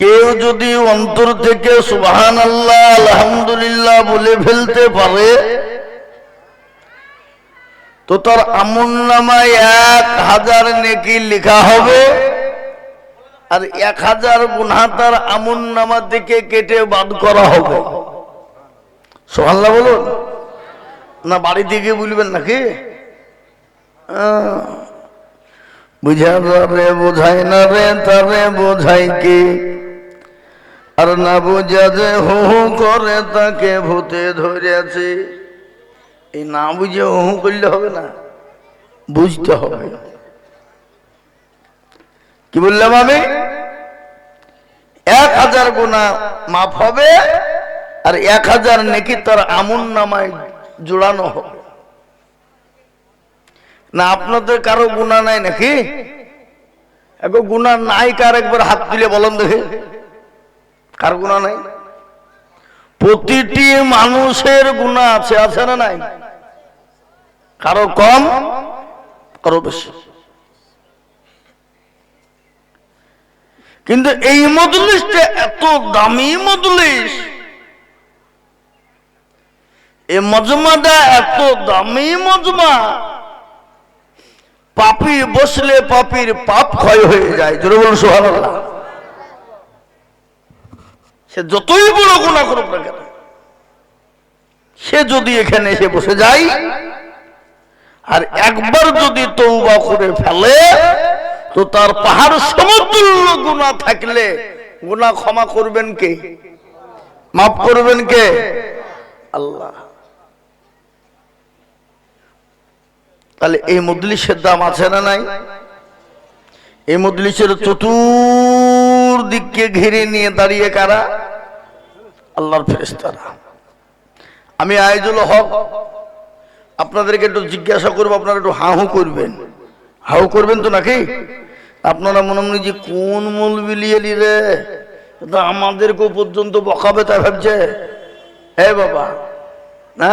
কেউ যদি অন্তর থেকে সুবহানাল্লাহ আলহামদুলিল্লাহ বলে ফেলতে পারে তো তার আমলনামায় 1000 নেকি লেখা হবে, আর 1000 গুনাহ তার আমলনামা থেকে কেটে বাদ করা হবে। সুবহানাল্লাহ বলুন না, বাড়ি থেকে বলবেন নাকি? বুঝা রে বোঝাই না রে তারে বোঝাই কি, আর না বুঝা যে হু হু করে তাকে ভূতে ধরেছে। এই না বুঝে হু হু করলে হবে না, বুঝতে হবে। কি বললাম আমি? 1000 গুনাহ মাফ হবে আর 1000 নেকি তার আমলনামায় জোড়ানো হবে। না আপনাদের কারো গুনাহ নাই নাকি? এখন গুনাহ নাই কার একবার হাত তুলে বলেন দেখে, কার গুনাহ নাই? প্রতিটি মানুষের গুনাহ আছে, আছে না নাই? কারো কম কারো বেশি। কিন্তু এই মজলিসটা এত দামি মজলিস, এই মজমাটা এত দামি মজমা, পাপী বসলে পাপীর পাপ ক্ষয় হয়ে যায়। জোরে বলুন সুবহানাল্লাহ। সে যতই বড় গুনাহ করুক না কেন, সে যদি এখানে এসে বসে যায় আর একবার যদি তওবা করে ফেলে তো তার পাহাড় সমতুল্য গুনাহ থাকলে গুনাহ ক্ষমা করবেন কে? মাফ করবেন কে? আল্লাহ। তাহলে এই মজলিসের দাম আছে না নাই? এই মজলিসের চতুর্দিককে ঘিরে নিয়ে দাঁড়িয়ে কারা? আল্লাহর ফেরেশতারা। আমি আইজুল হক আপনাদেরকে একটু জিজ্ঞাসা করবো, আপনারা একটু হাহু করবেন। হাউ করবেন তো নাকি? আপনারা মনে মনে যে কোন মৌলবি লিয়ে রে, আমাদেরকেও পর্যন্ত বকাবে তাই ভাবছে। হে বাবা, না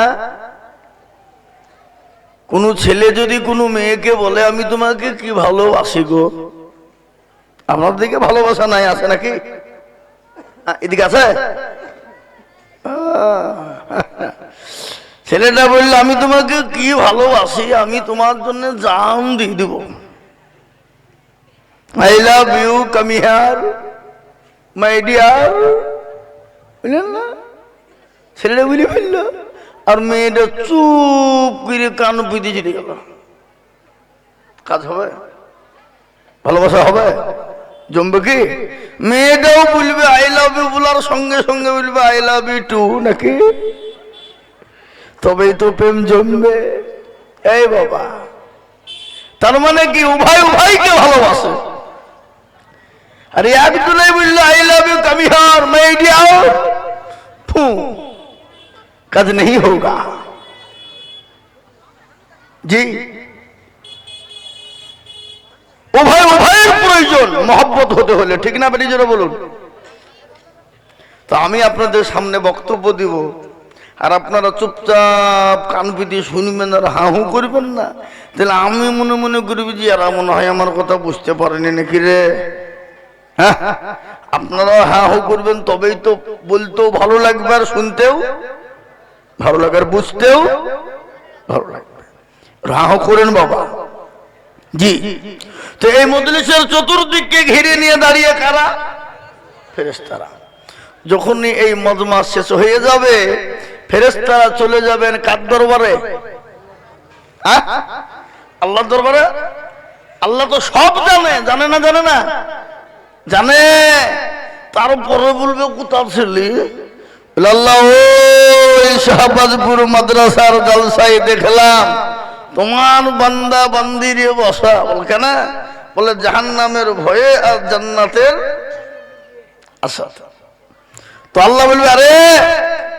কোন ছেলে যদি কোনো মেয়েকে বলে আমি তোমাকে কি ভালোবাসি গো, আপনার দিকে ভালোবাসা নাই আছে নাকি? এদিকে আছে? ছেলেটা বললো আমি তোমাকে কি ভালোবাসি, আমি তোমার জন্য জান দিয়ে দেব, I love you, come here my dear. বুঝলেন না? ছেলেটা বলে ফেললো, আর মেয়েটা চুপ করে কান পিতে চলে গেল। কাজ হবে? ভালোবাসা হবে? জমবে কি? মেয়েটাও বলবে আই লাভ ইউ, বলার সঙ্গে সঙ্গে বলবে আই লাভ ইউ টু, নাকি? তবেই তো প্রেম জমবে। এই বাবা, তার মানে কি উভয় উভয়কে ভালোবাসে। আর একজনে বললো I love you come here my dear, ফু, কাজ नहीं होगा। জি, উভয় উভয়ের প্রয়োজন মহব্বত হতে হলে, ঠিক না? বেরিয়ে জোরে বলুন। তো আমি আপনাদের সামনে বক্তব্য দিব আর আপনারা চুপচাপ কান পিটিয়ে শুনবেন আর হাহু করবেন না, তাহলে আমি মনে মনে করবি যে এরা মনে হয় আমার কথা বুঝতে পারেনি নাকি রে। হ্যাঁ, আপনারা হাহু করবেন, তবেই তো বলতেও ভালো লাগবে আর শুনতেও ভালো লাগে আর বুঝতেও ভালো লাগবে। হাহু করেন বাবা। জি, তো এই মজলিসের চতুর্দিককে ঘিরে নিয়ে দাঁড়িয়ে কারা? ফেরেশতারা। যখনই এই মজমা শেষ হয়ে যাবে ফেরেশতারা চলে যাবেন কার দরবারে? আল্লাহর দরবারে। আল্লাহ তো সব জানে, জানে না? জানে না? জানে। তারপরে বলবে কোথা ছিলি? আল্লাহ, ওই শাহবাজপুর মাদ্রাসার জলসায় দেখলাম তোমার বান্দা বান্দিরে বসা। বল কেন? বলে জাহান্নামের ভয়ে আর জান্নাতের আশা। তো আল্লাহ বলবে আরে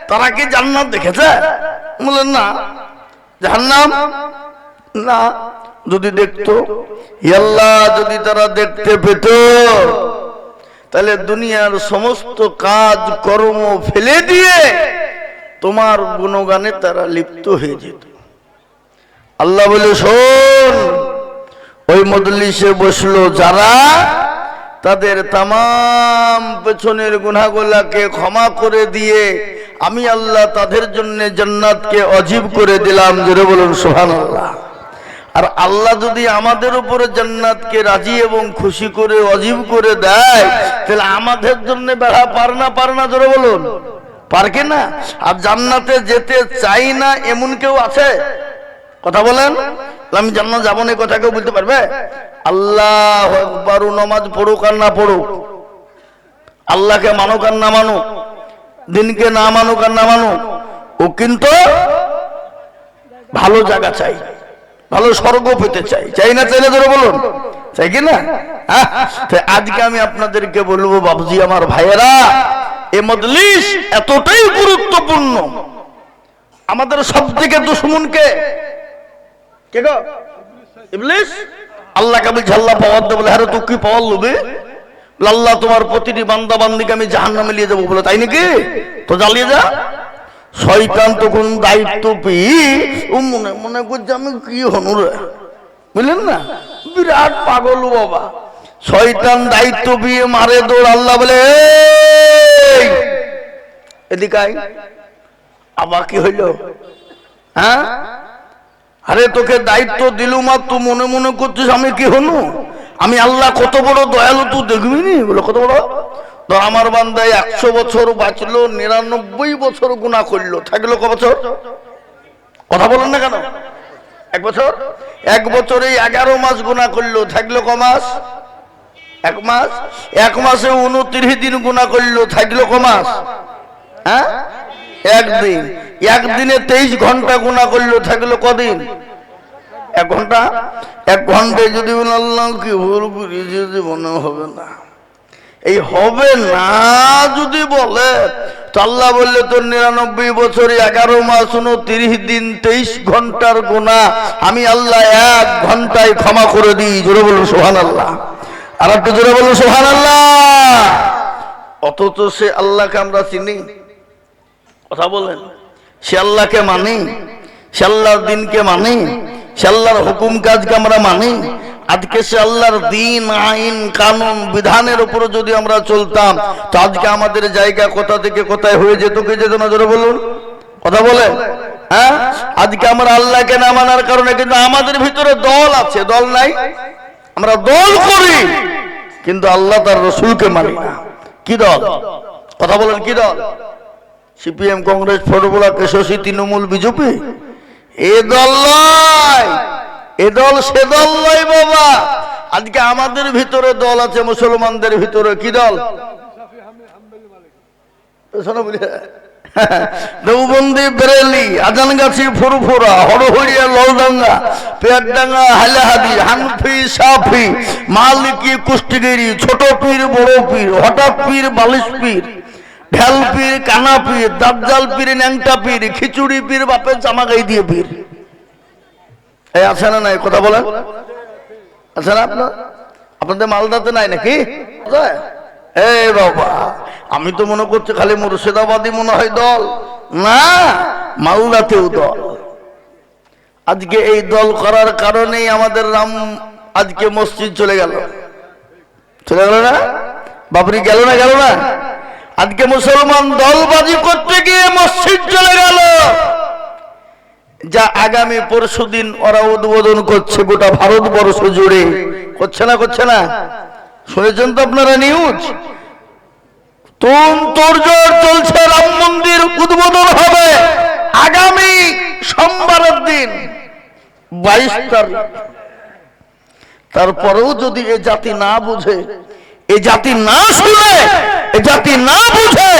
তারা কি জান্নাত দেখেছে? বলেন না। জাহান্নাম না, যদি দেখতো, আল্লাহ যদি তারা দেখতে পেত তাহলে দুনিয়ার সমস্ত কাজ কর্ম ফেলে দিয়ে তোমার গুণগানে তারা লিপ্ত হয়ে যেত। আল্লাহ বলে শোন, ওই মজলিসে বসলো যারা তাদের তামাম পেছনের গুনাহগুলোকে ক্ষমা করে দিয়ে আমি আল্লাহ তাদের জন্য জান্নাতকে অজীব করে দিলাম। জোরে বলুন সুবহানাল্লাহ। আর আল্লাহ যদি আমাদের উপরে জান্নাতকে রাজি এবং খুশি করে অজীব করে দেয়, তাহলে আমাদের জন্য বেড়া পার না? জোরে বলুন, পারকে না? আর জান্নাতে যেতে চাই না এমন কেউ আছে? কথা বলেন। আমি জান্নাত যাবো না, কথা কেউ বলতে পারবে? আল্লাহু আকবার, নামাজ পড়ুক আর না পড়ুক, আল্লাহকে মানুক আর না মানুক, দিনকে না মানুক আর না মানুক, ও কিন্তু ভালো জায়গা চাই, ভালো স্বর্গ পেতে চাই। চাই না? চাইলে ধরে বলুন, চাই কি না? আজকে আমি আপনাদেরকে বলবো বাবুজি, আমার ভাইয়েরা, এই মজলিস এতটাই গুরুত্বপূর্ণ। আমাদের সব থেকে দুশমনকে কে গো? ইবলিস। আল্লাহকে বলছে আল্লাহ পাওয়ার দেবো, হ্যাঁ তুই কি পাওয়ার লোবে? আল্লাহ তোমার প্রতিটি বান্দা বান্দিকে আমি জাহান্নামে নিয়ে যাবো বলে, তাই নাকি? তো জ্বালিয়ে যা। শয়তান তখন দায়িত্ব পেয়ে ও মনে মনে করছে আমি কি হনু রে, বুঝলেন না? বিরাট পাগল বাবা। শয়তান দায়িত্ব পেয়ে মারে দৌড়। আল্লাহ বলে এদিকে আয়। আবার কি হইল? হ্যাঁ, আরে তোকে দায়িত্ব দিলুম আর তুই মনে মনে করছিস আমি কি হনু? আমি আল্লাহ কত বড় দয়ালু তুই দেখবি নি? বলে কত বড়? ধর আমার বান্দায় 100 বছর বাঁচলো, 99 বছর গুনাহ করলো, থাকলো ক বছর? কথা বলেন না কেন? 1 বছর। 1 বছরে 11 মাস গুনাহ করলো, থাকলো ক মাস? 1 মাস। 1 মাসে 29 দিন গুনাহ করলো, থাকলো ক মাস? হ্যাঁ, 1 দিন। 1 দিনে 23 ঘন্টা গুনাহ করলো, থাকলো কদিন? 1 ঘন্টা। 1 ঘন্টায় যদি বলেন আল্লাহ কি ভুল করেছি, মনে হবে না, এই হবে না যদি বলে, তো আল্লাহ বললে তোর 99 বছরে 11 মাস 29 দিন 23 ঘন্টার গুনাহ আমি আল্লাহ 1 ঘন্টায় ক্ষমা করে দিই। জোরে বলুন সুবহানাল্লাহ। আর একটু জোরে বলুন সুবহানাল্লাহ। অথচ সে আল্লাহকে আমরা চিনি? কথা বলেন। সে আল্লাহকে মানি, সে আল্লাহর দিনকে মানি, সে আল্লাহর হুকুম কাজকে আমরা মানি। আজকে সে আল্লাহর দিন, আইন, কানুন, বিধানের উপরে যদি আমরা চলতাম, তো আজকে আমাদের জায়গা কোথা থেকে কোথায় হয়ে যেত, কে যেত না? জোরে বলুন, কথা বলেন। হ্যাঁ, আজকে আমরা আল্লাহকে না মানার কারণে কিন্তু আমাদের ভিতরে দল আছে, দল নাই? আমরা দল করি কিন্তু আল্লাহ তার রসুলকে মানি না। কি দল? কথা বলেন, কি দল? সিপিএম, কংগ্রেস, ফটোবলা, কেশসী, তৃণমূল, বিজেপি? এ দল নয়, এ দল সে দল নয় বাবা। আজকে আমাদের ভিতরে দল আছে, মুসলমানদের ভিতরে কি দল? দেওবন্দি, বেরেলি, আজানগাছি, ফুরফুরা, হরহরিয়া, ললডাঙ্গা, পেয়ারডাঙ্গা, হাইলাহাদি, হানফি, সাফি, মালিকি, কুষ্টিগিরি, ছোট পীর, বড় পীর, হঠাৎ পীর, বালিশ পীর, ঢেল পীর, কানা পীর, দাজ্জাল পীর, ন্যাংটা পীর, খিচুড়ি পীর, বাপের জামা গাই দিয়ে পীর। এই আছে না নাই? কথা বলেন, আছে না? আপনাদের মালদাতে নাই নাকি? এই বাবা, আমি তো মনে করছি খালি মুর্শিদাবাদী মনে হয় দল, না, মালদাতেও দল। আজকে এই দল করার কারণেই আমাদের রাম আজকে মসজিদ চলে গেল, চলে গেল না? বাবরি গেল না? গেল না? আজকে মুসলমান দলবাজি করতে গিয়ে মসজিদ চলে গেল, যা আগামী পরশুদিন ওরা উদ্বোধন করছে গোটা ভারতবর্ষ জুড়ে। করছে না? করছে না? শুনেছেন তো আপনারা নিউজ? তোড়জোড় চলছে, রাম মন্দির উদ্বোধন হবে আগামী সোমবারের দিন 22 তারিখ। তারপরেও যদি এ জাতি না বুঝে, এ জাতি না শুনে, এ জাতি না বুঝে,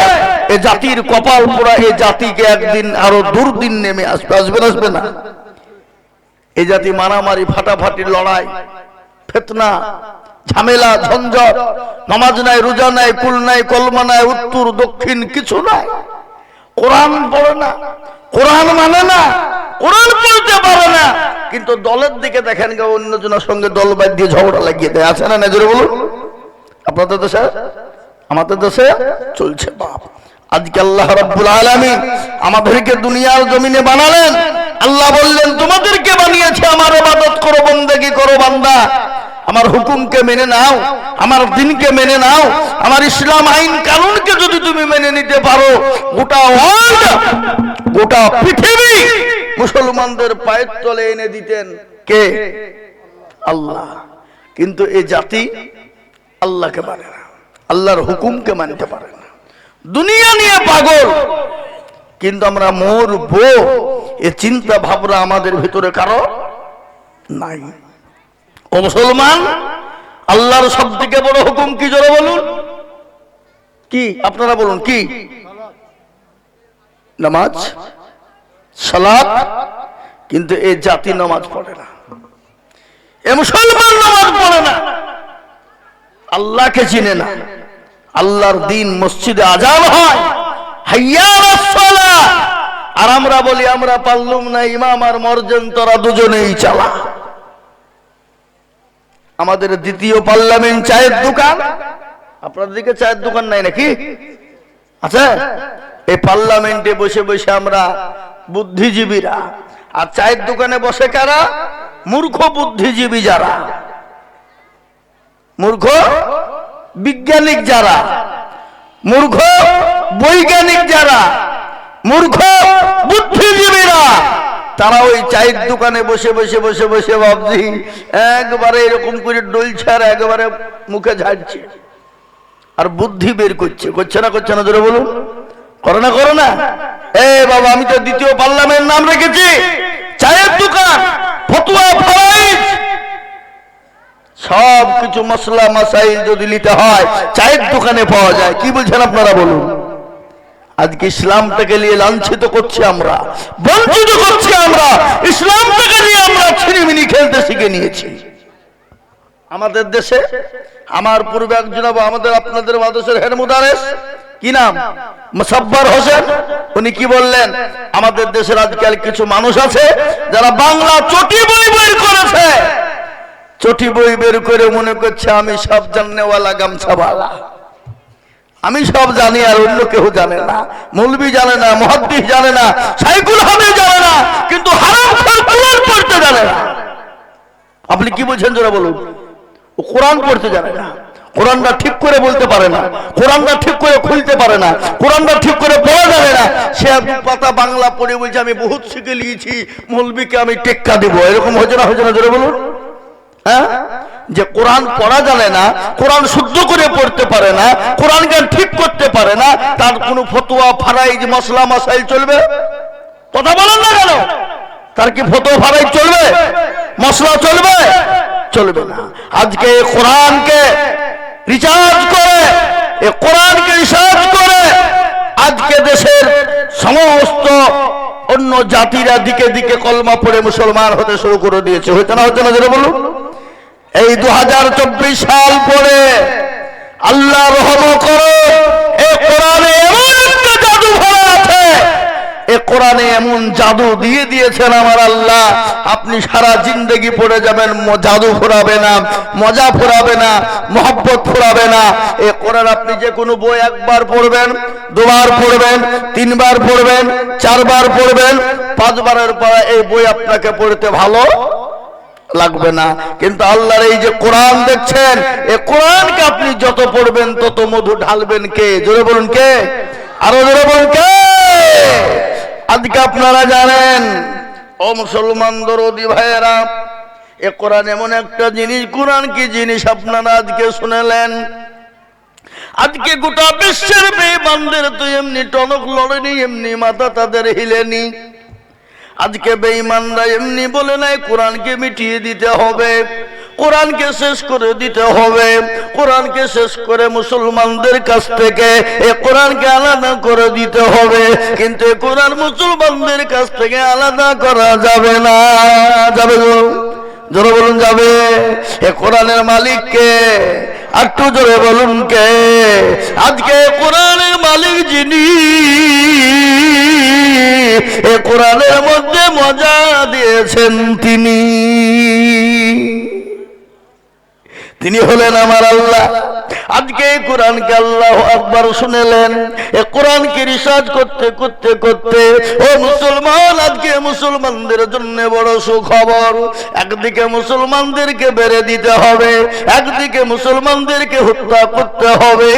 এ জাতির কপাল পোড়া, এ জাতিকে একদিন আরো দুর্দিন নেমে আসবে। আসবে না? আসবে না? এ জাতি মারামারি, ফাটাফাটি, লড়াই, ফিতনা, ঝামেলা, ঝঞ্ঝট, নামাজ নাই, রোজা নাই, কুল নাই, কলমা নাই, উত্তর দক্ষিণ কিছু নাই, কোরআন পড়ে না, কোরআন মানে না, কোরআন পড়তে পারে না, কিন্তু দলের দিকে দেখেন গে অন্যজনের সঙ্গে দল বাদ দিয়ে ঝগড়া লাগিয়ে দেয়। আছে না? নজরে বলুন। আপনাদের দেশে, আমাদের দেশে চলছে বাপ। আজকে আল্লাহ রাব্বুল আলামিন আমাদেরকে দুনিয়ার জমিনে বানালেন। আল্লাহ বললেন তোমাদেরকে বানিয়েছে আমার ইবাদত করো, বন্দেগী করো বান্দা। আমার হুকুমকে মেনে নাও, আমার দ্বীনকে মেনে নাও, আমার ইসলাম আইন কানুনকে যদি তুমি মেনে নিতে পারো, গোটা ওয়ার্ল্ড, গোটা পৃথিবী মুসলমানদের পায়ের তলে এনে দিতেন কে? আল্লাহ। কিন্তু এই জাতি আল্লাহকে মানে না, আল্লাহর হুকুমকে মানতে পারে না, দুনিয়া নিয়ে পাগল। কিন্তু আমরা মরবো এ চিন্তা ভাবনা আমাদের ভিতরে কারো নাই। ও মুসলমান, আল্লাহর সবথেকে বড় হুকুম কি? জোরে বলুন। কি? আপনারা বলুন কি? নামাজ, সালাত। কিন্তু এই জাতি নামাজ পড়ে না, এ মুসলমান নামাজ পড়ে না, আল্লাহকে চিনে না। আল্লাহর দিন মসজিদে আযান হয়, হাইয়া আলাস সালাহ, আর আমরা বলি আমরা পারলুম না, ইমাম আর মর্জেন তোরা দুজনেই চালা। আমাদের দ্বিতীয় পার্লামেন্ট চায়ের দোকান। আপনাদের দিকে চায়ের দোকান নাই নাকি? আচ্ছা, এই পার্লামেন্টে বসে বসে আমরা বুদ্ধিজীবীরা, আর চায়ের দোকানে বসে কারা? মূর্খ বুদ্ধিজীবী যারা, মূর্খ বিজ্ঞানিক যারা, মূর্খ বৈজ্ঞানিক যারা, মূর্খ বুদ্ধিজীবীরা, তারা ওই চায়ের দোকানে বসে বসে বসে বসে ভাবছি একবারে এরকম করে ডলছে আর একবারে মুখে ঝাড়ছে আর বুদ্ধি বের করছে। করছে না? করছে না? জোরে বলুন। করে না? করে না? এ বাবা, আমি তো দ্বিতীয় পার্লামেন্ট নাম রেখেছি, চায়ের দোকান, ফতোয়া ফারাইজ, সব কিছু মশলা মাসাইল যদি নিতে হয় চায়ের দোকানে পাওয়া যায়। কি বলছেন আপনারা বলুন? আজকে ইসলামটাকে নিয়ে লাঞ্ছিত করছি আমরা, বঞ্চিত করছি আমরা, ইসলামটাকে নিয়ে আমরা ছিনিমিনি খেলতে শিখে নিয়েছি। আমাদের দেশে আমার পূর্বে একজন আমাদের আপনাদের মাদ্রাসার হেড মুদারেস, কি নাম? মুসাব্বার হোসেন। উনি কি বললেন? আমাদের দেশের আজকাল কিছু মানুষ আছে যারা বাংলা চটি বই বের করেছে, চটি বই বের করে মনে করছে আমি সব জাননেওয়ালা, গামছাওয়ালা, আমি সব জানি আর অন্য কেউ জানে না। মৌলবি জানে না, মুহাদ্দিস জানে না, শাইখুল হাদিস জানে না, কিন্তু হারামখোর কোরআন পড়তে জানে না। আপনি কি বলছেন জোরে বলুন? ও কোরআন পড়তে জানে না, কোরআনটা ঠিক করে বলতে পারে না, কোরআনটা ঠিক করে খুলতে পারে না, কোরআনটা ঠিক করে পড়া যাবে না। সে দু পাতা বাংলা পড়ে বলছে আমি বহুত শিখে নিয়েছি, মৌলবিকে আমি টেক্কা দেবো। এরকম হচ্ছে না? হচ্ছে না? জোরে বলুন। হ্যাঁ, যে কোরআন পড়া জানে না, কোরআন শুদ্ধ করে পড়তে পারে না, কোরআন জ্ঞান ঠিক করতে পারে না, তার কোনো ফতোয়া ফারাইজ মশলা মাসাইল চলবে? কথা বলেন না কেন? তার কি ফতোয়া ফারাইজ চলবে? মশলা চলবে? চলবে না। আজকে এই কোরআনকে রিচার্জ করে, এই কোরআনকে রিসার্চ করে আজকে দেশের সমস্ত অন্য জাতিরা দিকে দিকে কলমা পড়ে মুসলমান হতে শুরু করে দিয়েছে। হইতে না? হচ্ছে না? যেটা বলুন। এই 2024 সাল পরে আল্লাহ রহম করো, এই কোরআনে এমন একটা জাদু ভরা আছে, এই কোরআনে এমন জাদু দিয়ে দিয়েছেন আমার আল্লাহ, আপনি সারা জিন্দেগি পড়ে যাবেন, জাদু ফুরাবে না, মজা ফুরাবে না, মহব্বত ফুরাবে না। এই কোরআন আপনি যে কোনো বই একবার পড়বেন, দুবার পড়বেন, তিনবার পড়বেন, চারবার পড়বেন, পাঁচবারের পর এই বই আপনাকে পড়তে ভালো লাগবে না। কিন্তু আল্লাহর এই যে কোরআন দেখছেন, এই কোরআনকে আপনি যত পড়বেন তত মধু ঢালবেন কে? জোরে বলুন কে? আরো জোরে বলুন কে? আজকে আপনারা জানেন ও মুসলমান দরদি ভাইয়েরা, এ কোরআন এমন একটা জিনিস, কোরআন কি জিনিস আপনারা আজকে শুনলেন। আজকে গোটা বিশ্বের বেঈমানদের তো এমনি টনক লড়েনি, এমনি মাথা তাদের হিলেনি। আজকে বেঈমানরা এমনি বলে নাই কোরআনকে মিটিয়ে দিতে হবে, কোরআনকে শেষ করে দিতে হবে, কোরআনকে শেষ করে মুসলমানদের কাছ থেকে এই কোরআনকে আলাদা করে দিতে হবে। কিন্তু এই কোরআন মুসলমানদের কাছ থেকে আলাদা করা যাবে না। যাবে? জোরে বলুন যাবে। এ কোরআনের মালিক কে? একটু জোরে বলুন কে? আজকে কোরআনের মালিক যিনি, এ কোরআনের মধ্যে মজা দিয়েছেন তিনি হলেন আমার আল্লাহ। আজকে এই কোরআনকে আল্লাহু আকবার শুনেলেন। এই কোরআনকে রিসার্চ করতে করতে করতে ও মুসলমান, আজকে মুসলমানদের জন্য বড় সুখবর। একদিকে মুসলমানদেরকে বেড়ে দিতে হবে, একদিকে মুসলমানদেরকে হত্যা করতে হবে,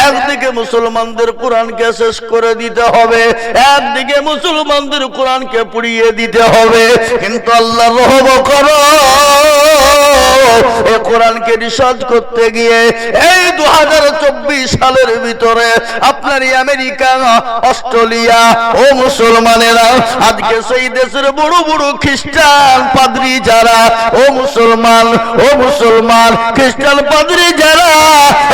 একদিকে মুসলমানদের কোরআনকে শেষ করে দিতে হবে, একদিকে মুসলমানদের কোরআনকে পুড়িয়ে দিতে হবে। কিন্তু আল্লাহ রহম করো, এই কোরআনকে রিসার্চ করতে গিয়ে এই 2024 সালের ভিতরে আপনার আমেরিকা, অস্ট্রেলিয়া ও মুসলমানেরা আজকে সেই দেশের বড় বড় খ্রিস্টান পাদ্রী যারা, ও মুসলমান খ্রিস্টান পাদ্রী যারা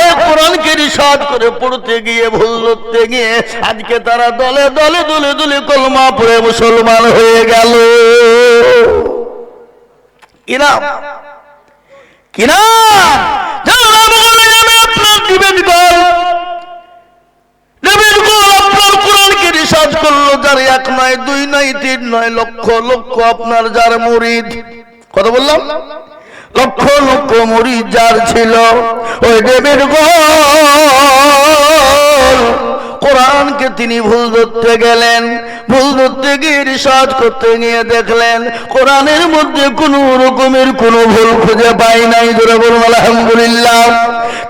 এই কোরআনকে রিসার্চ করে পড়তে গিয়ে, ভুল ধরতে গিয়ে আজকে তারা দলে দলে দলে দলে কলমা পড়ে মুসলমান হয়ে গেল। কিনা কিনা আপনার দিবেন গল, দেবেন গল আপনার কোরআনকে রিসার্চ করলো, যার 1 নয় 2 নয় 3 নয় লক্ষ লক্ষ আপনার যার মুরিদ, কথা বললাম, লক্ষ লক্ষ মুরিদ যার ছিল, ওই দেবের গল কোরআনকে তিনি ভুল ধরতে গেলেন। ভুল ধরতে গিয়ে রিসার্চ করতে গিয়ে দেখলেন কোরআনের মধ্যে কোন রকমের কোন ভুল খুঁজে পাই নাই। ধরে বলুন আলহামদুলিল্লাহ।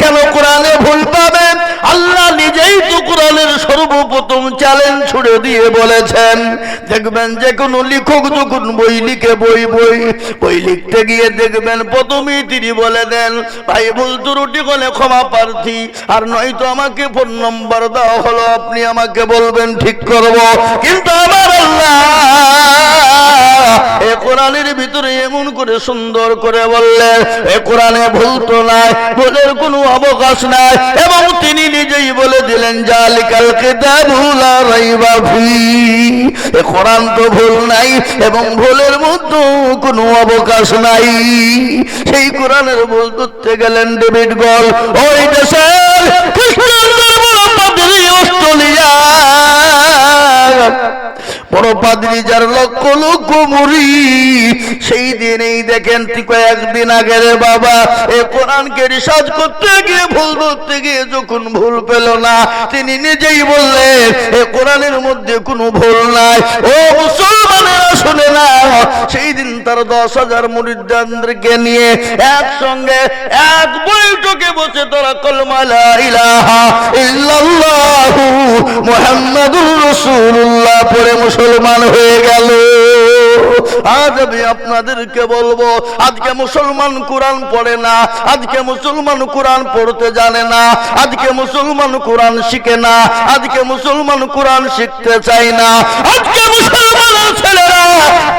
কেন কোরআনে ভুল পাবেন? আল্লাহ নিজেই তো কোরআনের সর্বপ্রথম চ্যালেঞ্জ ছুড়ে দিয়ে বলেছেন, দেখবেন যে কোনো লেখক যখন বই লিখে, বই লিখতে গিয়ে দেখবেন প্রথমেই তিনি বলে দেন, ভাই ভুল ত্রুটি হলে ক্ষমা প্রার্থী, আর নয়তো আমাকে ফোন নম্বর দেওয়া হলো, আপনি আমাকে বলবেন ঠিক করব। কিন্তু আমার আল্লাহ এই কোরআনের ভিতরে এমন করে সুন্দর করে বললেন, এই কোরআনে ভুল তো নাই, ভুলের কোনো অবকাশ নাই, এবং তিনি নিজেই বলে দিলেন, জালিকাল কিতাবু লা রাইবা ফীহি, এই কোরআন তো ভুল নাই এবং ভুলের মধ্যে কোনো অবকাশ নাই। সেই কোরআনের ভুল ধরতে গেলেন ডেভিড গল, ওই দেশের খ্রিস্টানদের বড় পাদ্রী, অস্ট্রেলিয়া বড় পাদ্রী যার লক্ষ লক্ষ মুরিদ, সেই দিনেই দেখেন কয়েকদিন আগে রে বাবা এই কোরআনকে রিসার্চ করতে গিয়ে, ভুল ধরতে গিয়ে যখন ভুল পেল না, তিনি নিজেই বললেন এই কোরআনের মধ্যে কোনো ভুল নাই। ও মুসলমানেরা শুনে না, সেই দিন তার 10,000 মুরিদদেরকে নিয়ে একসঙ্গে এক বৈঠকে বসে তারা কলমা লা ইলাহা ইল্লাল্লাহু মুহাম্মাদুর রাসূলুল্লাহ পড়ে মুসলমান হয়ে গেল। আজ আমি আপনাদেরকে বলবো, আজকে মুসলমান কোরআন পড়ে না, আজকে মুসলমান কোরআন পড়তে জানে না, আজকে মুসলমান কোরআন শিখে না, আজকে মুসলমান কোরআন শিখতে চায় না, আজকে মুসলমানের ছেলেরা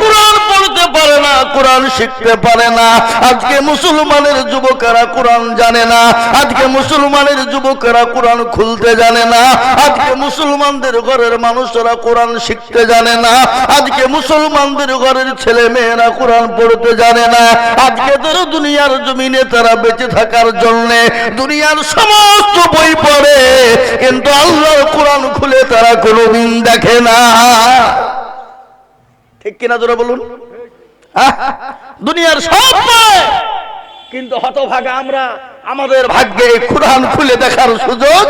কোরআন পড়তে পারে না, কোরআন শিখতে পারে না, আজকে মুসলমানের যুবকেরা কোরআন জানে না, আজকে মুসলমানের যুবকেরা কোরআন খুলতে জানে না, আজকে মুসলমানদের ঘরের মানুষেরা কোরআন শিখতে জানে না, আজকে মুসলমানদের ঘরের ছেলে মেয়েরা কোরআন পড়তে জানে না। আজকে তারা দুনিয়ার জমিনে তারা বেঁচে থাকার জন্য দুনিয়ার সমস্ত বই পড়ে, কিন্তু আল্লাহর কোরআন খুলে তারা কোনোদিন দেখে না। ঠিক কিনা জোরে বলুন? দুনিয়ার সব বই, কিন্তু হতভাগা আমরা, আমাদের ভাগ্যে কোরআন খুলে দেখার সুযোগ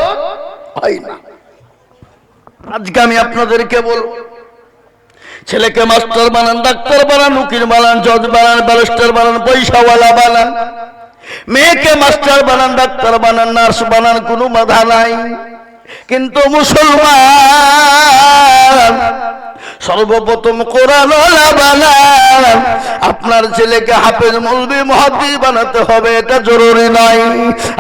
হয় না। আজকে আমি আপনাদেরকে বলবো, ছেলেকে মাস্টার বানান, ডাক্তার বানান, উকিল বানান, জজ বানান, ব্যারিস্টার বানান, পয়সাওয়ালা বানান, মেয়েকে মাস্টার বানান, ডাক্তার বানান, নার্স বানান, কোনো বাধা নাই। কিন্তু মুসলমান সর্বপ্রথম কোরআন বানান। আপনার ছেলেকে হাফেজ, মৌলভী, মুহাদ্দিস বানাতে হবে এটা জরুরি নয়।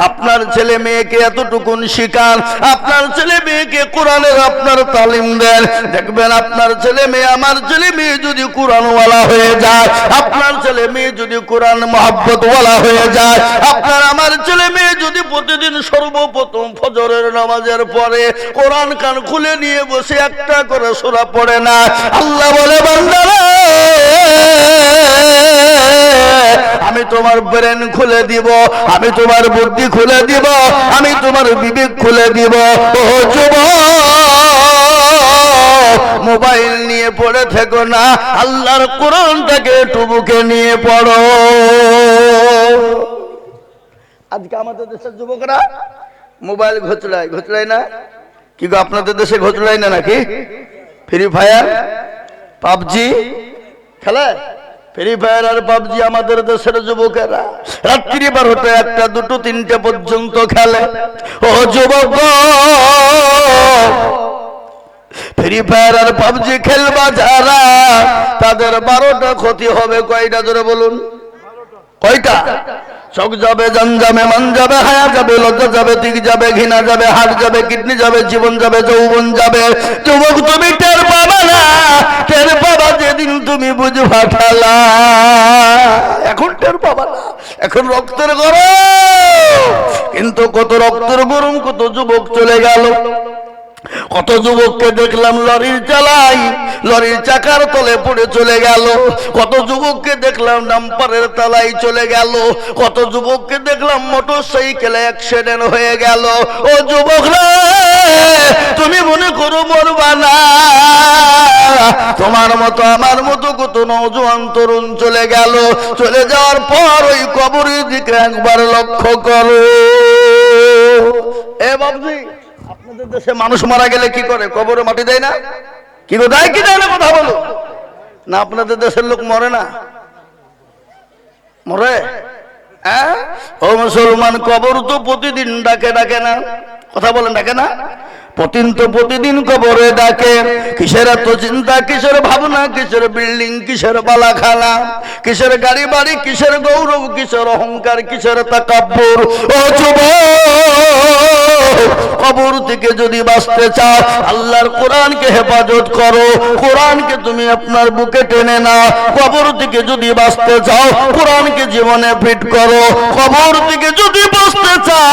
আপনার ছেলে মেয়েকে এতটুকুন শিখান, আপনার ছেলে মেয়েকে কোরআনের আপনার তালিম দেন। দেখবেন আপনার ছেলে মেয়ে, আমার ছেলে মেয়ে যদি কোরআনওয়ালা হয়ে যায়, আপনার ছেলে মেয়ে যদি কোরআন মহব্বতওয়ালা হয়ে যায়, আপনার আমার ছেলে মেয়ে যদি প্রতিদিন সর্বপ্রথম ফজরের নামাজের পরে কোরআন কান খুলে নিয়ে বসে একটা করে সূরা পড়ে না, আল্লাহ বলে বান্দারা আমি তোমার ব্রেন খুলে দিব, আমি তোমার বুদ্ধি খুলে দিব, আমি তোমার বিবেক খুলে দিব। ও যুবক, মোবাইল নিয়ে পড়ে থেকো না, আল্লাহর কোরআনটাকে একটু বুকে নিয়ে পড়ো। আজকে আমাদের দেশের যুবকরা মোবাইল ঘোচড়ায়, ঘোচড়ায় না কি গো? আপনাদের দেশে ঘোচড়ায় না নাকি? ফ্রি ফায়ার পাবজি খেলে। ফ্রি ফায়ার আর পাবজি আমাদের দেশের যুবকেরা রাত্রি 12টা 1টা 2টো 3টে পর্যন্ত খেলে। ও যুবক, ফ্রি ফায়ার আর পাবজি খেলবা যারা, তাদের 12টা ক্ষতি হবে। কয়টা জোরে বলুন? কয়টা? চোখ যাবে, জান যাবে, মান যাবে, হায়া যাবে, লজ্জা যাবে, দিক যাবে, ঘৃণা যাবে, হাট যাবে, কিডনি যাবে, জীবন যাবে, যৌবন যাবে। যুবক তুমি টের পাবা না, টের পাবা যেদিন তুমি বুঝবা ঠালা। এখন টের পাবা না, এখন রক্তের গরম। কিন্তু কত রক্তের গরম, কত যুবক চলে গেল। কত যুবককে দেখলাম লরির চালাই, লরির চাকার তলে পড়ে চলে গেল। কত যুবককে দেখলাম ডাম্পারের তলায় চলে গেল। কত যুবককে দেখলাম মোটর সাইকেলে অ্যাক্সিডেন্ট হয়ে গেল। ও যুবকরা, তুমি মনে করো মরবা না, তোমার মতো আমার মতো কত নওজোয়ান তরুণ চলে গেল। চলে যাওয়ার পর ওই কবরের দিকে একবার লক্ষ্য করো। এ বাবজি, আপনাদের দেশে মানুষ মারা গেলে কি করে? কবরে মাটি দেয় না? কি গো, দেয় কি দেয় না? কথা বলো না। আপনাদের দেশের লোক মরে না? মরে? হ্যাঁ, ও মুসলমান, কবর তো প্রতিদিন ডাকে, ডাকে না? কথা বলেন, ডাকে না? প্রতিদিন কবরে ডাকে। কিসের এত চিন্তা, কিসের ভাবনা, কিসের বিল্ডিং, কিসের বালাখানা, কিসের গাড়ি বাড়ি, কিসের গৌরব, কিসের অহংকার, কিসের তাকাব্বুর। ও যুবক, কবর থেকে যদি বাঁচতে চাও, আল্লাহর কোরআনকে হেফাজত করো। কোরআনকে তুমি আপনার বুকে টেনে নাও। কবর থেকে যদি বাঁচতে চাও, কোরআনকে জীবনে ফিট করো। কবর থেকে যদি বাঁচতে চাও,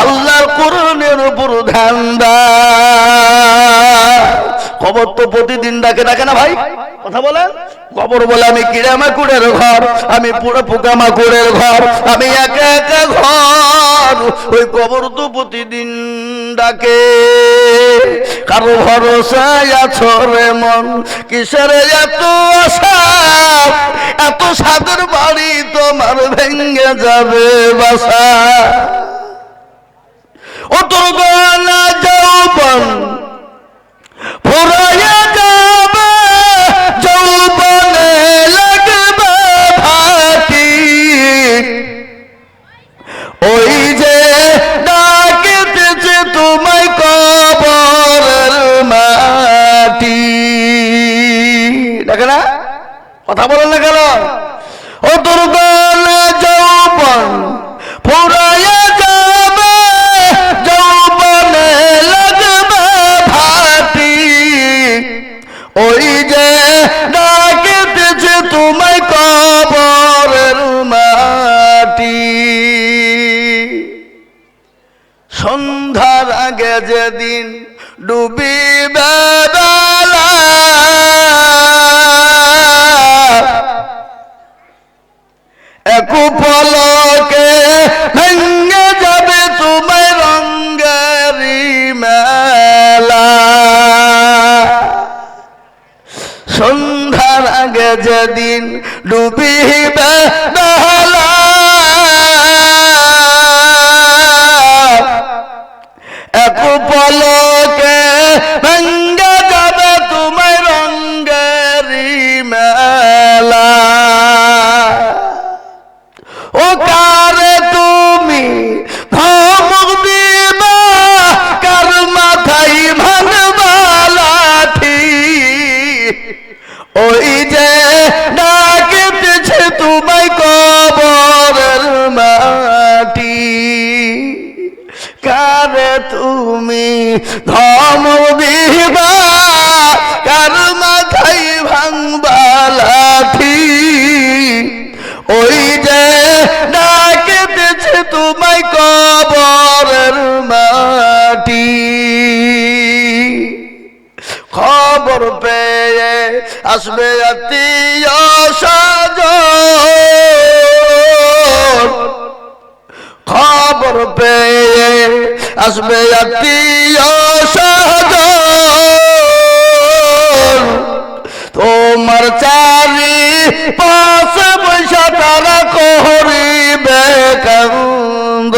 আল্লাহর কোরআনের উপর ধ্যান দাও। কবর তো প্রতিদিন ডাকে, ডাকে না ভাই? কথা বলেন। কবর বলে আমি কিড়ামাকুড়ের ঘর, আমি পুরো পোকামাকুড়ের ঘর, আমি একা একা ঘর। ওই কবর তো প্রতিদিন ডাকে। কারো ভরসায় আছো রে মন, কিসের এত আশা, এত সাদের বাড়ি তোমার ভেঙে যাবে বাসা। ও তোর গলা যৌবন ফুরাইয়া যাবে, যৌবনে লাগবে ভাটি। ওই যে ডাকিতেছে তোমায় কবরের মাটি। দেখে না? কথা বলেন না কেন? ও তোর গলা যৌবন ফুরাইয়া যাবে, যৌবনে লাগবে ভাটি। ওই যে ডাকিতেছে তোমায় কবরের মাটি। সন্ধ্যার আগে যেদিন ডুবিবে বেলা, এক পলকে ভেঙে যাবে তোমায় রঙ্গেরি মেলা। সন্ধ্যার আগে যেদিন ডুবিবে বেলা, এক পলকে ভেঙে যাবে তোমায় রঙ্গেরি মেলা। ও কারে তুমি ধমক দিবা, কার মাথায় ভাঙবা লাঠি। ওই যে ডাকিতেছে তোমায় কবরের মাটি। কারে তুমি ধমক দিবা, কার মাথায় ভাঙবা লাঠি। ওই যে ডাকিতেছে তোমায় কবরের মাটি। খবর পেয়ে আসবে আত্মীয় স্বজন, খবর পেয়ে আসবে আত্মীয় স্বজন। তোমার চারি পাশে বৈশা তারা করিবে কান্দ।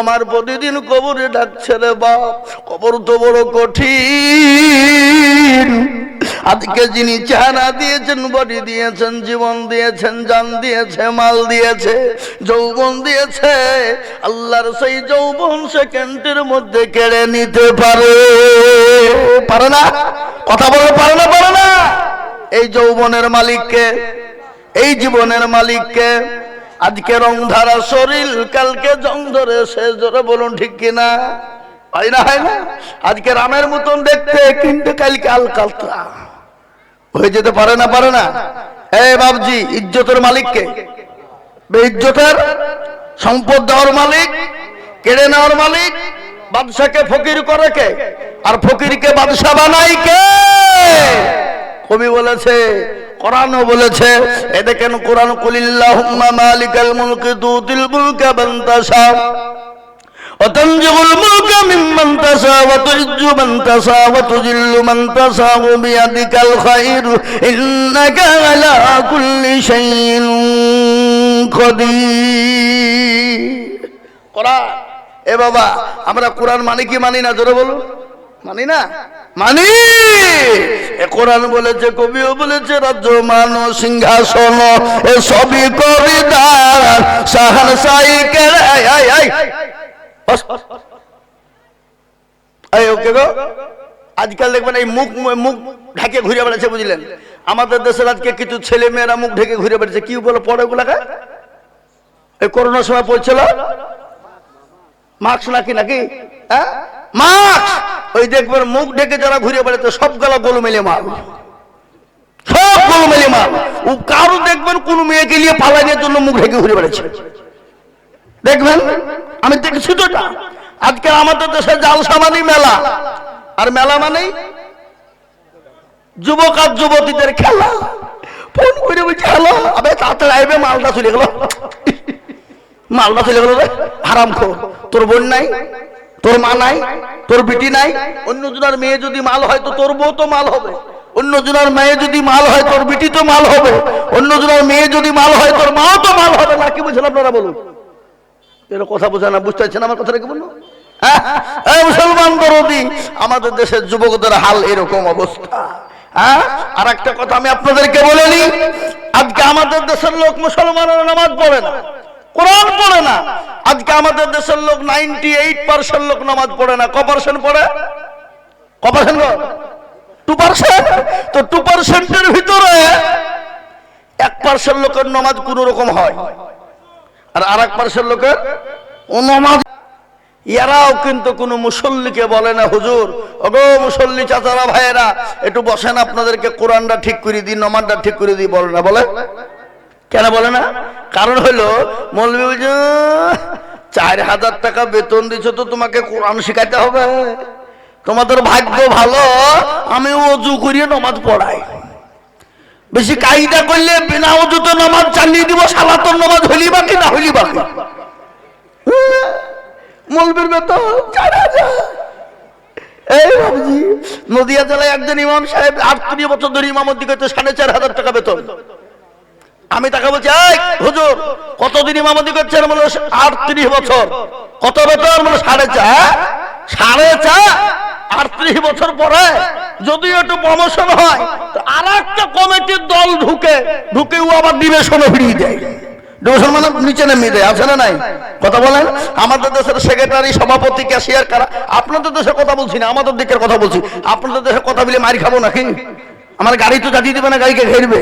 আমার প্রতিদিন কবরে ডাকছে রে বাপ, কবর তো বড় কঠিন। আজকে যিনি চেহারা দিয়েছেন, বডি দিয়েছেন, জীবন দিয়েছেন, জান দিয়েছে, মাল দিয়েছে, যৌবন দিয়েছে, আল্লাহর সেই যৌবন সেকেন্ডের মধ্যে কেড়ে নিতে পারে, পারে না? কথা বলে পারে না? পারে না? এই যৌবনের মালিককে, এই জীবনের মালিককে। আজকে রং ধারা শরীর, কালকে জং ধরে শেষ ধরে, বলুন ঠিক কিনা? হয় না? হয় না? আজকে রামের মতন দেখতে, কিন্তু কালকে আলকাতরা হয়ে যেতে পারে না? পারে না? এই বাবজি, ইজ্জতের মালিককে, বেইজ্জতের সম্পদ দেওয়ার মালিক, কেড়ে নেওয়ার মালিক, বাদশাকে ফকির করে কে, আর ফকিরকে বাদশা বানাই কে? কবি বলেছে, কোরআনও বলেছে। এ দেখেন কোরআন, কুলিল্লাহুম্মা মালিকাল মুলকি তুতিল মুলকা মান তাশা ওয়া তানজিউল মুলকা মিম্মান তাশা ওয়া তুইজ্জু মান তাশা ওয়া তুযিল্লু মান তাশা বিয়াদিকাল খায়র ইন্নাকা আলা কুল্লি শাইইন কাদির। কোরআন। এ বাবা, আমরা কোরআন মানি কি মানি না? জোরে বলুন। মানি না? মানি। এ কোরআন বলেছে, কবিও বলেছে, রাজ্য মান সিংহাসন এ সবই করিদার সাহানসাই কেড়ে। ওকে গো, আজকাল দেখবেন এই মুখ মুখ ঢেকে ঘুরে বেড়াচ্ছে, বুঝলেন? আমাদের দেশের আজকে কিছু ছেলে মেয়েরা মুখ ঢেকে ঘুরে বেড়াচ্ছে। কি বলে পড়ে ওগুলাকে? এই করোনার সময় পড়ছিল মাস্ক নাকি, নাকি হ্যাঁ মাস্ক। ওই দেখবেন মুখ ঢেকে যারা ঘুরে বেড়াচ্ছে সব গলা গোলমেলে মাল, সব গোলমেলে মাল। ও কারো দেখবেন কোন মেয়েকে নিয়ে পালানোর জন্য মুখ ঢেকে ঘুরে বেড়াচ্ছে, দেখবেন। আমি দেখছি তো এটা। আজকে আমাদের দেশে জালসা মানি মেলা, আর মেলা মানেই যুবক আর যুবতীদের খেলা। ফোন করে বলছে, হ্যালো, আবে তাড়াতাড়ি আইবে, মালটা চলে গেল, মালটা চলে গেল রে হারামখোর। তোর বোন নাই, তোর মা নাই, তোর বিটি নাই। অন্য জনের মেয়ে যদি মাল হয় তো তোর বউ তো মাল হবে, অন্য জনের মেয়ে যদি মাল হয় তোর বিটি তো মাল হবে, অন্য জনের মেয়ে যদি মাল হয় তোর মাও তো মাল হবে না। কি বুঝলেন আপনারা বলুন? এর কথা বোঝা না, বুঝতে পারছেন আমার কথাটা? কি বলবো? হ্যাঁ, মুসলমান দরদি, আমাদের দেশের যুবকদের হাল এরকম অবস্থা। হ্যাঁ, আর একটা কথা আমি আপনাদেরকে বলে নিই, আজকে আমাদের দেশের লোক মুসলমানেরা নামাজ পড়ে না, কোরআন পড়ে না। আজকে আমাদের দেশের লোক 98% লোক নামাজ পড়ে না। কপারসেন্ট পড়ে? কপারসেন্ট 2%। তো 2%-এর ভিতরে 1% লোকের নামাজ কোন রকম হয়, আর 1% লোকের নামাজ। এরাও কিন্তু কোনো মুসল্লিকে বলে না, হুজুর, ওগো মুসল্লি চাচারা ভাইয়েরা, একটু বসেন, আপনাদেরকে কোরআনটা ঠিক করে দিই, নামাজটা ঠিক করে দিই, বলে না। বলে কেন বলে না? কারণ হলো মৌলভী বলছে, 4000 টাকা বেতন দিচ্ছ তো তোমাকে কোরআন শিখাইতে হবে। তোমাদের ভাগ্য ভালো, আমি ওযু করিয়ে নামাজ পড়াই। বেশি কায়দা করলে বিনা ওযুতে নামাজ চালিয়ে দিব, সালাতের নামাজ হইলি বাকি না হইলি বাকি। মৌলভীর বেতন 4000। এই বাবুজি, নদিয়া জেলায় একজন ইমাম সাহেব 38 বছর ধরে ইমামতি করতে, 4500 টাকা বেতন। আমি তাকে বলছি, এই হুজুর, কতদিন ইমামতি করছেন? বলে 38 বছর। কত বেতন? বলে 4.5। 4.5? 38 বছর পরে যদি একটু প্রমোশন হয় তো আর একটা কমিটির দল ঢুকে ও আবার ডিভিশনে ফিরিয়ে দেয়। ডিভিশন মানে নিচে নেমে দেয়, আছে না নাই? কথা বলেন। আমাদের দেশের সেক্রেটারি, সভাপতি, ক্যাশিয়ার কারা? আপনাদের দেশের কথা বলছি না, আমাদের দিকের কথা বলছি। আপনাদের দেশের কথা বলে মারি খাবো নাকি? আমার গাড়ি তো জাতিয়ে দেবে না, গাড়িকে ঘেরবে।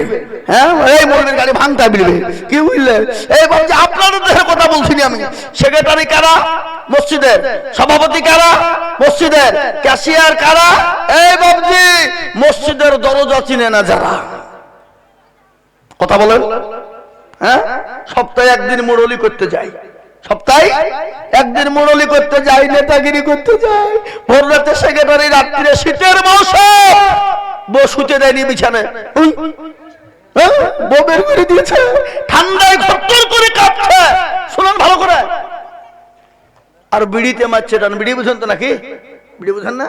হ্যাঁ, এই বলবেন গাড়ি ভাঙতে বিলবে। কি বুঝলে? এই বলছে আপনাদের দেশের কথা বলছি না আমি। সেক্রেটারি কারা? মসজিদের। সভাপতি কারা? মসজিদের। ক্যাশিয়ার কারা? এই বাবজি, মসজিদের দরজা চিনে না যারা। কথা বলেন। হ্যাঁ, সপ্তাহে একদিন মুরলি করতে যাই, সপ্তাহে একদিন মুরলি করতে যাই, নেতাগিরি করতে যাই। ভোর রাতে সেক্রেটারি, রাত্রিরে শীতের মৌসুম, বউ শুতে দেয়নি বিছানায়, বউ বের করে দিয়েছে, ঠান্ডায় ঘরতর করে কাঁপছে। শুনুন ভালো করে। আর বিড়িতে মারছে টান। বিড়ি বুঝেন তো নাকি? বিড়ি বুঝেন না?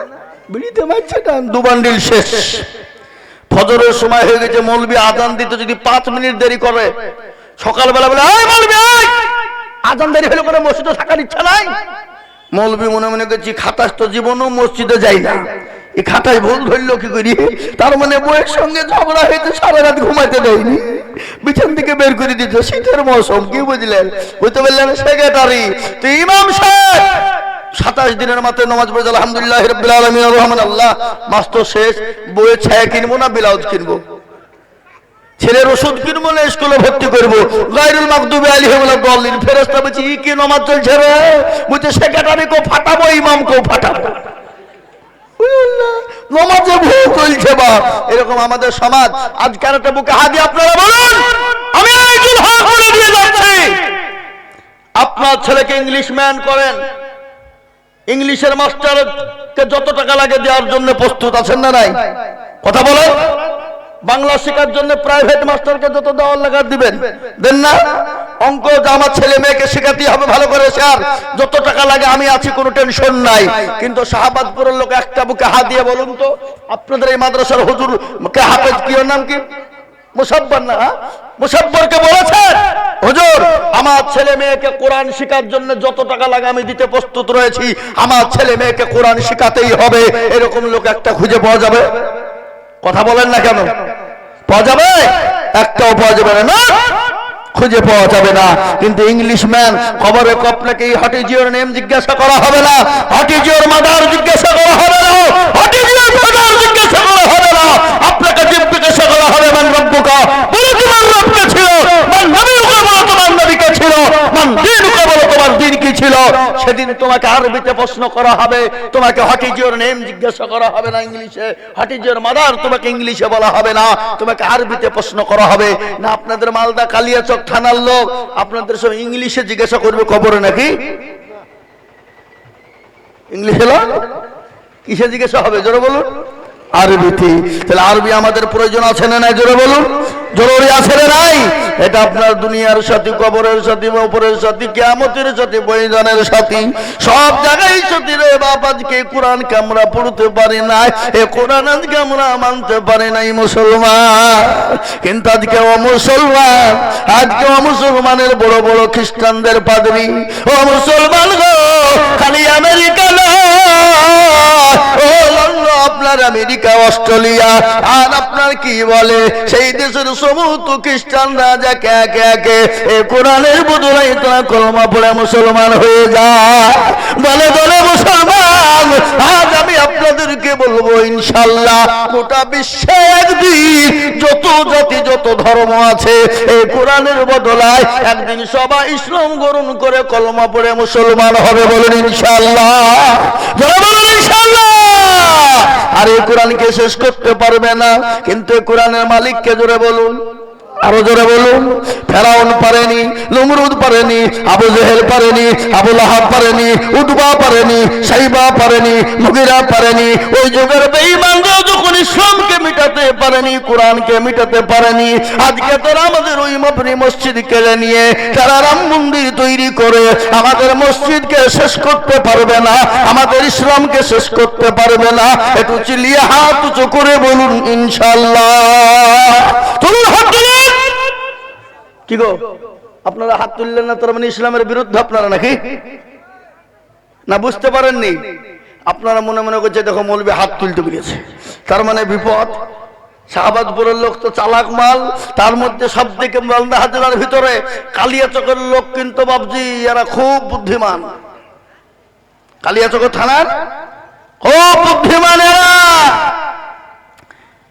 বিড়িতে মারছে টান। 2 বান্ডিল শেষ। ফজরের সময় হয়ে গেছে, মৌলবি আজান দিতে যদি 5 মিনিট দেরি করে, সকালবেলা বলে, এই মৌলবি, আজানদারি হলে করে মসজিদে থাকার ইচ্ছা নাই? মৌলবি মনে মনে করছি খাতাস তো জীবনও মসজিদে যাই না, এই খাতায় ভুল ধরলো কি করি? তার মানে বইয়ের সঙ্গে ঝগড়া হয়েছে, সারা রাত ঘুমাইতে দেয়নি, বিছান থেকে বের করে দিত, শীতের মৌসুম, কি বুঝলেন? বুঝতে পারলেন? সেক্রেটারি তো ইমাম সাহেব 27 দিনের মাথায় নামাজ পড়ে আলহামদুলিল্লাহ রাব্বিল আলামিন আর রহমান আল্লাহ, মাস তো শেষ, বইয়ের ছায়া কিনবো না ব্লাউজ কিনবো, ছেলের ওষুধ কিনবো না স্কুলে ভর্তি করবো, গায়রুল মাগদুবি আলাইহিম ওয়ালাদ-দাল্লিন, ফেরেশতা বলছে ই কি নামাজ চলছে রে? বুঝতে সেক্রেটারি কো ফাটাবো, ইমাম কো ফাটাবো, নামাজে ভুল চলছে বা। এরকম আমাদের সমাজ। আজকে একটা বুকে হাত দিয়ে আপনারা বলুন, আমি একজন হক বলে দিয়ে যাচ্ছি, আপনার ছেলেকে ইংলিশ ম্যান করেন, ইংলিশের মাস্টারকে যত টাকা লাগে দেওয়ার জন্য প্রস্তুত আছেন না নাই? কথা বলে। বাংলা শেখার জন্য প্রাইভেট মাস্টারকে যত দেওয়ার লাগা দিবেন, দেন না? অঙ্ক আমার ছেলে মেয়েকে শেখাতে হবে ভালো করে, স্যার যত টাকা লাগে আমি আছি, কোনো টেনশন নাই। কিন্তু শাহাবাদপুরের লোক একটা বুকে হাত দিয়ে বলুন তো, আপনাদের এই মাদ্রাসার হুজুর কে হাফেজ, কি ওর নাম কি? মুসাব্বর না? মুসাব্বরকে বলেছেন হুজুর আমার ছেলে মেয়েকে কোরআন শেখার জন্য যত টাকা লাগে আমি দিতে প্রস্তুত রয়েছি, আমার ছেলে মেয়েকে কোরআন শেখাতেই হবে। এরকম লোক একটা খুঁজে পাওয়া যাবে? কথা বলেন না কেন? পাওয়া যাবে? একটাও পাওয়া যাবে না, খুঁজে পাওয়া যাবে না। কিন্তু ইংলিশ ম্যান খবরে আপনাকে হোয়াট ইজ ইওর নেম জিজ্ঞাসা করা হবে না, হোয়াট ইজ ইওর মাদার জিজ্ঞাসা করা হবে না, হোয়াট ইজ ইওর ফাদার জিজ্ঞাসা করা হবে না। আপনাকে জিজ্ঞাসা করা হবে মান রব্বুকা, বলে তোমার রব কে ছিল, মান নবীকা, বলে তোমার নবী কে ছিল, মান দীনুকা, বলে তোমার দ্বীন কি ছিল। সেদিন তোমাকে আরবিতে প্রশ্ন করা হবে, তোমাকে হোয়াট ইজ ইওর নেম জিজ্ঞাসা করা হবে না ইংলিশে, হোয়াট ইজ ইওর মাদার তোমাকে ইংলিশে বলা হবে না, তোমাকে আরবিতে প্রশ্ন করা হবে না। আপনাদের মালদা কালিয়াচক থানার লোক আপনাদের সব ইংলিশে জিজ্ঞাসা করবে কবরে নাকি? ইংলিশে কিসে জিজ্ঞাসা হবে? জোরে বলুন। আরবিতে। তাহলে আরবি আমাদের প্রয়োজন আছে না নাই? জোরে বলুন। জরুরি আছে না নাই? এটা আপনার দুনিয়ার সাথী, কবরের সাথী, উপরের সাথী, কিয়ামতের সাথী, বৈদানের সাথী, সব জায়গায় সাথী রে বাপ। আজকে কোরআনকে আমরা পড়তে পারি নাই, এ কোরআন আজকে আমরা মানতে পারি নাই মুসলমান। কিন্তু আজকে ও মুসলমান, আজকে ও মুসলমানের বড় বড় খ্রিস্টানদের পাদ্রী, ও মুসলমান গো, খালি আমেরিকা না, ও আপনার আমেরিকা, অস্ট্রেলিয়া, আর আপনার কি বলে সেই দেশের সমস্ত খ্রিস্টানরা যাকে একে একে এ কোরআনের বদলে তারা কলমা পড়ে মুসলমান হয়ে যায়। বলে বলে মুসলমান, আজ আমি আপনাদেরকে বলবো ইনশাআল্লাহ গোটা বিশ্বে একদিন যত জাতি যত ধর্ম আছে এই কোরআনের বদলায় একদিন সবাই ইসলাম গ্রহণ করে কলমা পড়ে মুসলমান হবে। বলেন ইনশাআল্লাহ, যারা বলেন ইনশাআল্লাহ। আর এই কোরআনকে শেষ করতে পারবে না, কিন্তু কোরআনের মালিককে জোরে বলুন, আরো জোরে বলুন। ফেরাউন পারেনি, নমরুদ পারেনি, আবু জেহেল পারেনি, আবু লাহাব পারেনি, উতবা পারেনি, সাইবা পারেনি, মুগিরা পারেনি। ওই যুগের বেঈমানরা যখন ইসলামকে মিটাতে পারেনি, কোরআনকে মিটাতে পারেনি, আজকে তারা আমাদের ওই মবনি মসজিদ কেড়ে নিয়ে তারা রাম মন্দির তৈরি করে আমাদের মসজিদকে শেষ করতে পারবে না, আমাদের ইসলামকে শেষ করতে পারবে না। একটু চিল্লিয়ে হাত উঁচু করে বলুন ইনশাআল্লাহ। তুলুন হাত তুলুন। কি গো আপনারা হাত তুললেন না, তার মানে ইসলামের বিরুদ্ধে আপনারা নাকি? না বুঝতে পারেননি? আপনারা মনে মনে করছে দেখো মৌলবি হাত তুলতে পেরেছে, তার মানে বিপদ। শাহাবাদপুরের লোক তো চালাক মাল, তার মধ্যে সব থেকে মালদা হাজার ভিতরে কালিয়াচকের লোক কিন্তু বাবজি এরা খুব বুদ্ধিমান। কালিয়াচক থানার খুব বুদ্ধিমান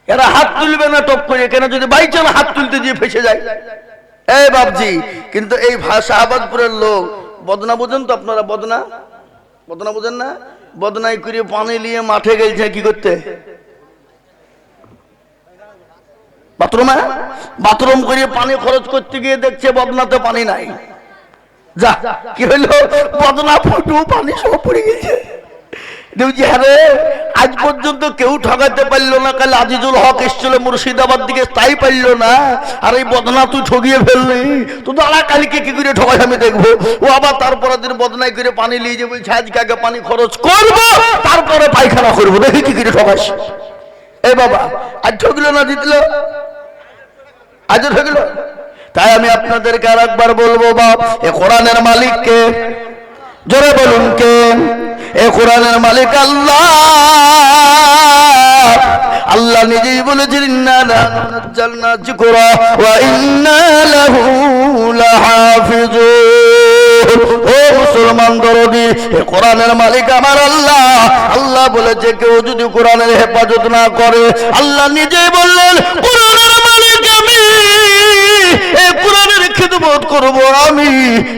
এরা হাত তুলবে না টপ করে, কেন যদি বাইচান হাত তুলতে দিয়ে ফেসে যায় এই বাবজি। কিন্তু এই শাহাবাদপুরের লোক বদনা বুঝেন তো আপনারা? বদনা বদনা বুঝেন না? বদনাই করে পানি নিয়ে মাঠে গেছে কি করতে? বাথরুমে বাথরুম করে পানি খরচ করতে গিয়ে দেখছে বদনাতে পানি নাই। যা কি হইল, বদনা ফুটু পানি সব পড়ে গেছে। আজ পর্যন্ত কেউ ঠকাতে পারলো না, কাল আজিজুল হক এসছিল মুর্শিদাবাদ দিকে, তাই পারলো না। আর এই বদনা তুই ঠকিয়ে ফেললি, তো দাঁড়া কালকে কি করে ঠকাই আমি দেখবো। ও আবার তারপরে দিন বদনাই করে পানি নিয়ে যে বলছে আজকে আগে পানি খরচ করবো তারপরে পায়খানা করবো, দেখি কি করে ঠকাস। এ বাবা আজ ঠকলো না জিতলো, আজ ঠকলো। তাই আমি আপনাদেরকে আরেকবার বলবো, বাপ এ কোরআনের মালিক কে? জোরে বলুন কে? এ কোরআনের মালিক আল্লাহ। আল্লাহ নিজেই বলেছেন, ইন্না নাযালনা যিকরা ওয়া ইন্না লাহু লাহাফিজুন। ও মুসলমান দরদি, এ কোরআনের মালিক আমার আল্লাহ। আল্লাহ বলেছে কেউ যদি কোরআনের হেফাজত না করে, আল্লাহ নিজেই বললেন কোরআনের মালিক আমি, এই কোরআনের খিদমত করব আমি।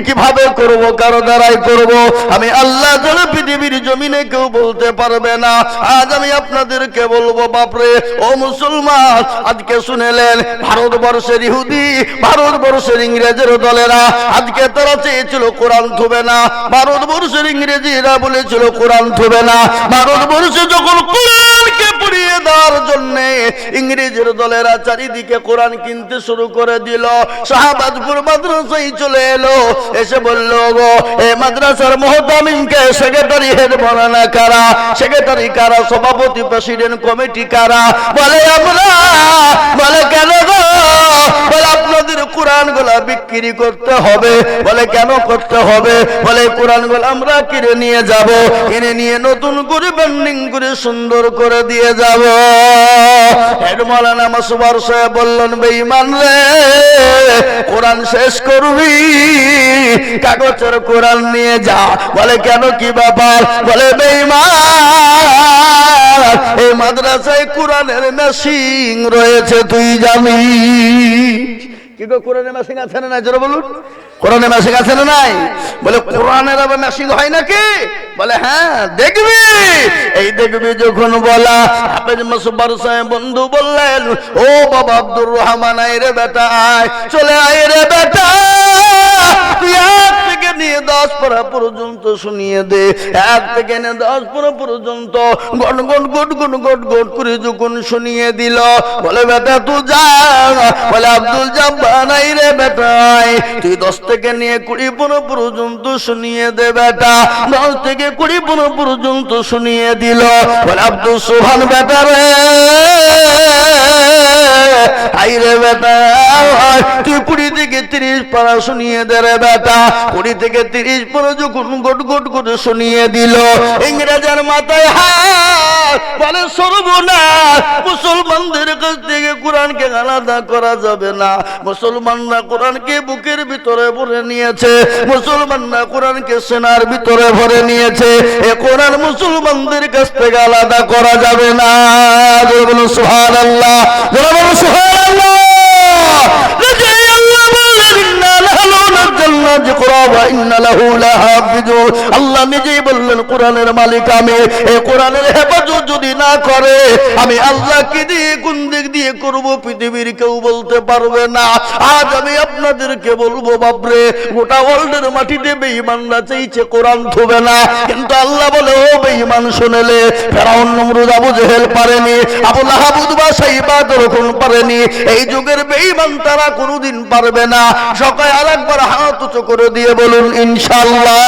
কিভাবে করব? কারো দ্বারাই করব। আমি আল্লাহ ছাড়া পৃথিবীর জমিনে কেউ বলতে পারবে না। আজ আমি আপনাদেরকে বলবো, বাপরে ও মুসলমান, আজকে শুনেলেন ভারতবর্ষের ইহুদি, ভারতবর্ষের ইংরেজের দলেরা আজকে তারা চেয়েছিল কোরআন থুবে না। ভারতবর্ষের ইংরেজিরা বলেছিল কোরআন থুবে না। ভারতবর্ষে যখন কোরআনকে পুড়িয়ে দেওয়ার জন্য ইংরেজের দলেরা চারিদিকে কোরআন কিনতে শুরু করে দিল, শাহবাজপুর মাদ্রাসায় চলে এলো, এসে বলল, গো এ মাদ্রাসার মুহতামিমকে সেক্রেটারি হেড বানানো কারা? সেক্রেটারি কারা? সভাপতি প্রেসিডেন্ট কমিটি কারা? বলে আমরা। বলে কেন গো? বলে আপনাদের কোরআনগুলা বিক্রি করতে হবে। বলে কেন করতে হবে? বলে কোরআনগুলো আমরা কিনে নিয়ে যাব, কিনে নিয়ে নতুন করে ব্যান্ডিং করে সুন্দর করে দিয়ে যাব। হেড মাওলানা মাসুবার সাহেব বললেন, বেঈমান রে, কোরআন শেষ করবি, কাগজের কোরআন নিয়ে যা। বলে কেন, কি ব্যাপার? বলে বেঈমান, এই মাদ্রাসায় কোরআনের মেশিন রয়েছে, তুই জানিস? কি গো, কোরআনের মেশিন আছে না নাই? জোরে বলুন, কোরআনের মেশিন আছে না নাই? বলে কোরআনের আবার মেশিন হয় নাকি? বলে হ্যাঁ, দেখবি। এই দেখবি যখন বলা, হাফেজ মাসুবার সাহেব বন্ধু বললেন, ও বাবা আব্দুর রহমান, আয় রে বেটা, আয়, চলে আয় রে বেটা, তুই এক থেকে নিয়ে 10 পারা পর্যন্ত শুনিয়ে দে। 1 থেকে নিয়ে 10 পারা পর্যন্ত goat goat goat goat goat goat করে যখন শুনিয়ে দিল, বলে বেটা তুই যা। বলে আব্দুল জব্বার, নাই রে বেটা, তুই 10 থেকে নিয়ে 20 পারা পর্যন্ত শুনিয়ে দে বেটা। 10 থেকে 20 পারা পর্যন্ত শুনিয়ে দিল। বলে আব্দুল সোহান, বেটা রে, আই রে বেটা, তুই 20 থেকে 30 পারা শুনিয়ে দে রে বেটা। 20 থেকে 30 পারা যখন গট গট করে শুনিয়ে দিল, ইংরেজের মাথায় হাত। বলে সর্বনাশ, মুসলমানদের কাছ থেকে কোরআনকে আলাদা করা যাবে না। মুসলমানরা কোরআনকে বুকের ভিতরে ভরে নিয়েছে, মুসলমানরা কোরআনকে সেনার ভিতরে ভরে নিয়েছে। এ কোরআন মুসলমানদের কাছ থেকে আলাদা করা যাবে না। বলুন সুবহানাল্লাহ, বলুন সুবহানাল্লাহ। আল্লাহ নিজেই বললেন কোরআনের মালিক আমি। এই কোরআনের হেফাজত যদি না করে, আমি আল্লাহ কি দিয়ে, কোন দিক দিয়ে করব, পৃথিবীর কেউ বলতে পারবে না। আজ আমি আপনাদেরকে বলবো, বাপরে গোটা ওয়ার্ল্ডের মাটিতে বেঈমানরা চাইছে কোরআন থুবে না, কিন্তু আল্লাহ বলে, ও বেঈমান শুনেলে, ফেরাউন, নমরুদ, আবু জেহেল পারেনি, আবু লাহাব, উতবা, সাইবা তখন পারেনি। এই যুগের বেঈমান তারা কোনোদিন পারবে না। সকালে আরেকবার হাত উঁচু করে দিয়ে বলুন ইনশাআল্লাহ।